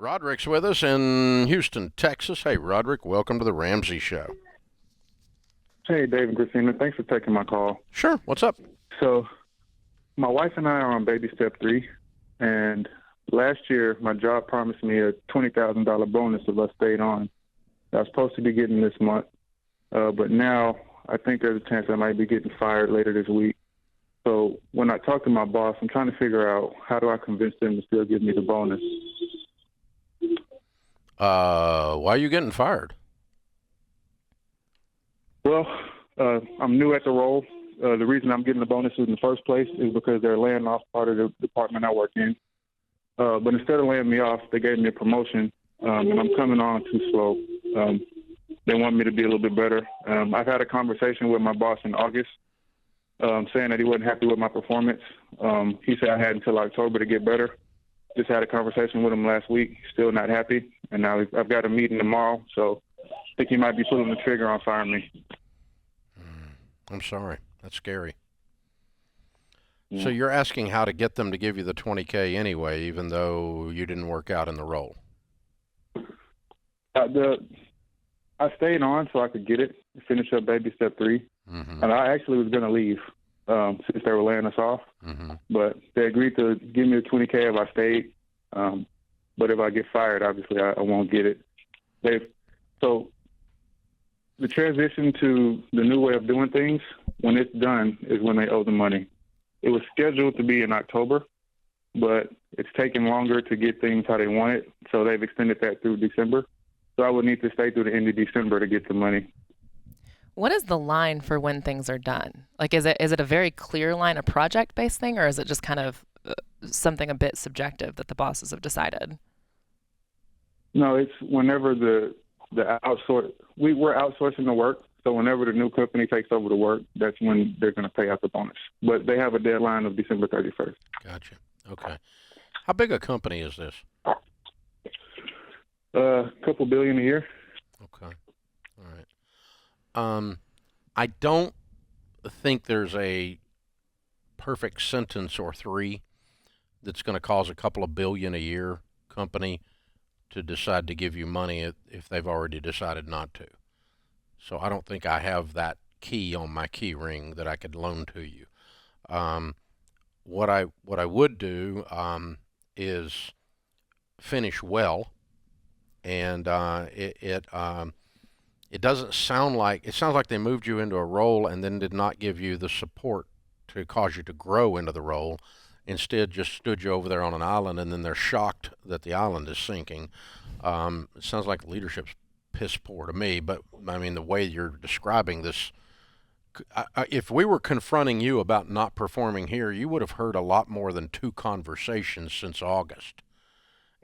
Roderick's with us in Houston, Texas. Hey, Roderick, welcome to the Ramsey Show. Hey, Dave and Christina. Thanks for taking my call. Sure. What's up? So, my wife and I are on baby step 3, and last year my job promised me a $20,000 bonus if I stayed on. I was supposed to be getting this month, but now I think there's a chance I might be getting fired later this week. So, when I talk to my boss, I'm trying to figure out how do I convince them to still give me the bonus. Why are you getting fired? Well, I'm new at the role. The reason I'm getting the bonuses in the first place is because they're laying off part of the department I work in. But instead of laying me off, they gave me a promotion, and I'm coming on too slow. They want me to be a little bit better. I've had a conversation with my boss in August saying that he wasn't happy with my performance. He said I had until October to get better. Just had a conversation with him last week. Still not happy. And now I've got a meeting tomorrow, so I think he might be pulling the trigger on firing me. I'm sorry. That's scary. Yeah. So you're asking how to get them to give you the 20K anyway, even though you didn't work out in the role. I stayed on so I could get it, finish up baby step 3. Mm-hmm. And I actually was going to leave since they were laying us off. Mm-hmm. But they agreed to give me the 20K if I stayed. But if I get fired, obviously I won't get it. So the transition to the new way of doing things, when it's done, is when they owe the money. It was scheduled to be in October, but it's taken longer to get things how they want it, so they've extended that through December. So I would need to stay through the end of December to get the money. What is the line for when things are done? Like, is it a very clear line, a project-based thing, or is it just kind of something a bit subjective that the bosses have decided? No, it's whenever the outsource. We're outsourcing the work, so whenever the new company takes over the work, that's when they're going to pay out the bonus. But they have a deadline of December 31st. Gotcha. Okay. How big a company is this? A couple billion a year. Okay. All right. I don't think there's a perfect sentence or three that's going to cause a couple of billion a year company to decide to give you money if they've already decided not to. So I don't think I have that key on my key ring that I could loan to you. What I would do is finish well, and it doesn't sound like it sounds like they moved you into a role and then did not give you the support to cause you to grow into the role. Instead, just stood you over there on an island, and then they're shocked that the island is sinking. It sounds like leadership's piss poor to me, but I mean the way you're describing this. If we were confronting you about not performing here, you would have heard a lot more than 2 conversations since August.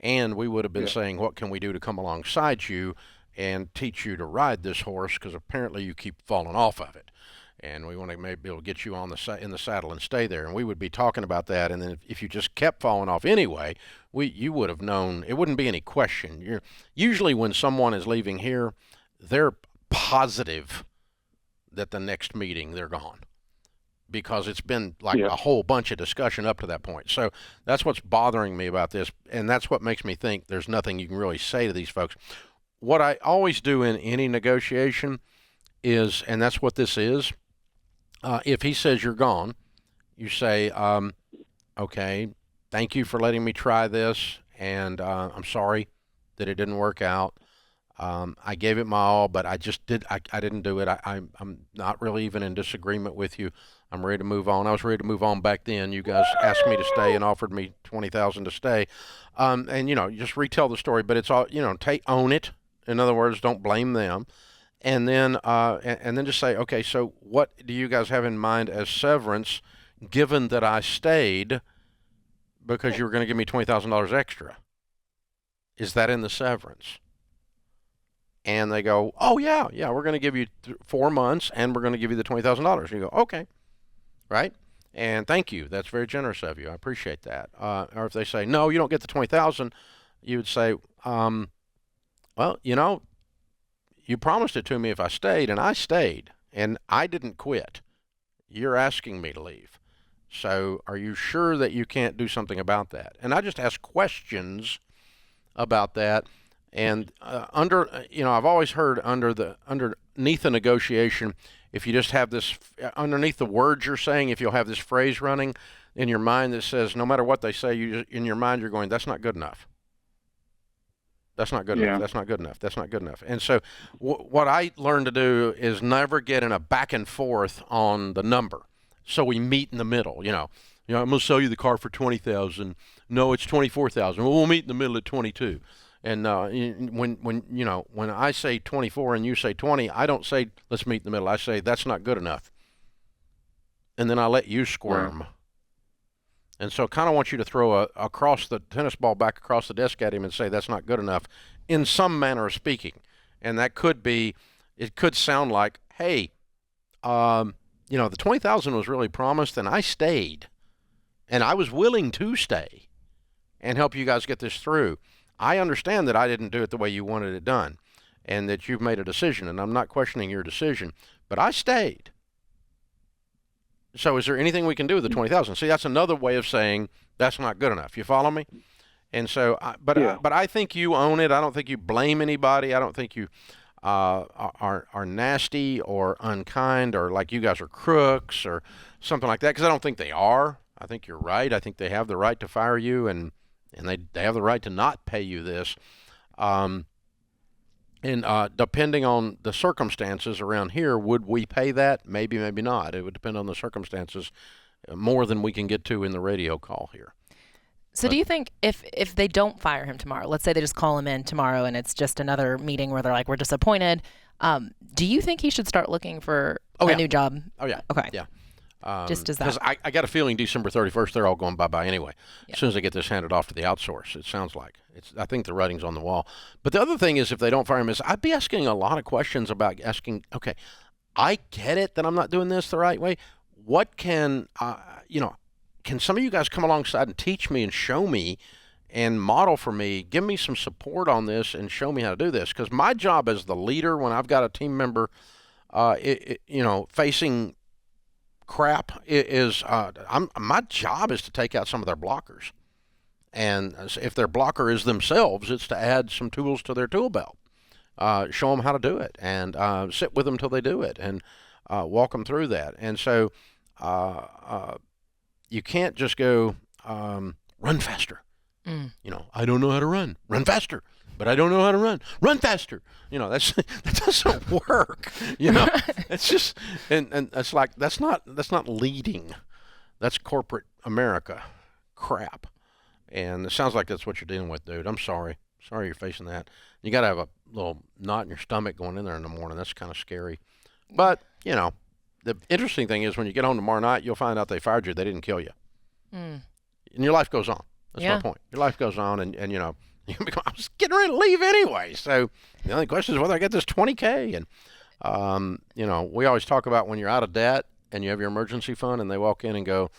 And we would have been saying, what can we do to come alongside you and teach you to ride this horse, because apparently you keep falling off of it. And we want to maybe be able to get you on in the saddle and stay there. And we would be talking about that. And then if you just kept falling off anyway, you would have known. It wouldn't be any question. Usually when someone is leaving here, they're positive that the next meeting they're gone, because it's been like a whole bunch of discussion up to that point. So that's what's bothering me about this, and that's what makes me think there's nothing you can really say to these folks. What I always do in any negotiation is, and that's what this is, if he says you're gone, you say, okay, thank you for letting me try this, and I'm sorry that it didn't work out. I gave it my all, but I didn't do it. I'm not really even in disagreement with you. I'm ready to move on. I was ready to move on back then. You guys asked me to stay and offered me $20,000 to stay. And you just retell the story, but it's all, own it. In other words, don't blame them. And then just say, okay, so what do you guys have in mind as severance, given that I stayed because you were going to give me $20,000 extra? Is that in the severance? And they go, oh, yeah, we're going to give you 4 months, and we're going to give you the $20,000. You go, okay, right? And thank you. That's very generous of you. I appreciate that. Or if they say, no, you don't get the $20,000, you would say, well, you promised it to me if I stayed, and I stayed, and I didn't quit. You're asking me to leave. So are you sure that you can't do something about that? And I just ask questions about that. And I've always heard underneath a negotiation, if you just have this underneath the words you're saying, if you'll have this phrase running in your mind that says, no matter what they say, in your mind you're going, that's not good enough. That's not good Yeah. enough. That's not good enough. That's not good enough. And so, what I learned to do is never get in a back and forth on the number. So we meet in the middle. I'm gonna sell you the car for 20,000. No, it's 24,000. Well, we'll meet in the middle at 22. And when I say 24 and you say 20, I don't say let's meet in the middle. I say that's not good enough. And then I let you squirm. Right. And so I kind of want you to throw across the tennis ball back across the desk at him and say that's not good enough in some manner of speaking. And that could be, it could sound like, hey, the 20,000 was really promised and I stayed. And I was willing to stay and help you guys get this through. I understand that I didn't do it the way you wanted it done and that you've made a decision, and I'm not questioning your decision, but I stayed. So is there anything we can do with the 20,000? See, that's another way of saying that's not good enough. You follow me? And so, but I think you own it. I don't think you blame anybody. I don't think you are nasty or unkind or like you guys are crooks or something like that, because I don't think they are. I think you're right. I think they have the right to fire you, and they have the right to not pay you this. And depending on the circumstances around here, would we pay that? Maybe, maybe not. It would depend on the circumstances more than we can get to in the radio call here. So do you think if they don't fire him tomorrow, let's say they just call him in tomorrow and it's just another meeting where they're like, we're disappointed, do you think he should start looking for a new job? Oh, yeah. Okay. Yeah. Just as that. Because I got a feeling December 31st, they're all going bye-bye anyway. Yeah. As soon as they get this handed off to the outsource, it sounds like. I think the writing's on the wall. But the other thing is, if they don't fire him, is I'd be asking a lot of questions about asking, okay, I get it that I'm not doing this the right way. What can some of you guys come alongside and teach me and show me and model for me, give me some support on this and show me how to do this? Because my job as the leader, when I've got a team member, facing crap, is my job is to take out some of their blockers. And if their blocker is themselves, it's to add some tools to their tool belt, show them how to do it, and sit with them till they do it, and walk them through that. And so you can't just go run faster. I don't know how to run. Run faster. But I don't know how to run. Run faster. That doesn't work. It's just and it's like that's not leading. That's corporate America crap. And it sounds like that's what you're dealing with, dude. I'm sorry. Sorry you're facing that. You got to have a little knot in your stomach going in there in the morning. That's kind of scary. But, the interesting thing is when you get home tomorrow night, you'll find out they fired you. They didn't kill you. And your life goes on. That's my point. Your life goes on, and I was getting ready to leave anyway. So the only question is whether I get this $20K. And, we always talk about when you're out of debt and you have your emergency fund and they walk in and go,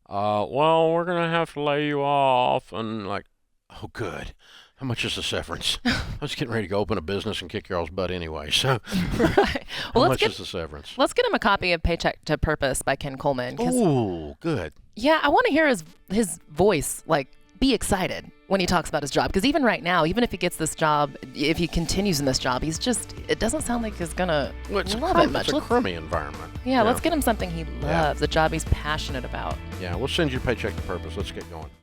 well, we're going to have to lay you off. And like, oh, good. How much is the severance? I was getting ready to go open a business and kick y'all's butt anyway. So right. Well, how much is the severance? Let's get him a copy of Paycheck to Purpose by Ken Coleman. Oh, good. Yeah, I want to hear his voice, like, be excited when he talks about his job. Because even right now, even if he gets this job, if he continues in this job, it doesn't sound like he's going to love it much. It's a crummy environment. Yeah, let's get him something he loves, a job he's passionate about. Yeah, we'll send you Paycheck to Purpose. Let's get going.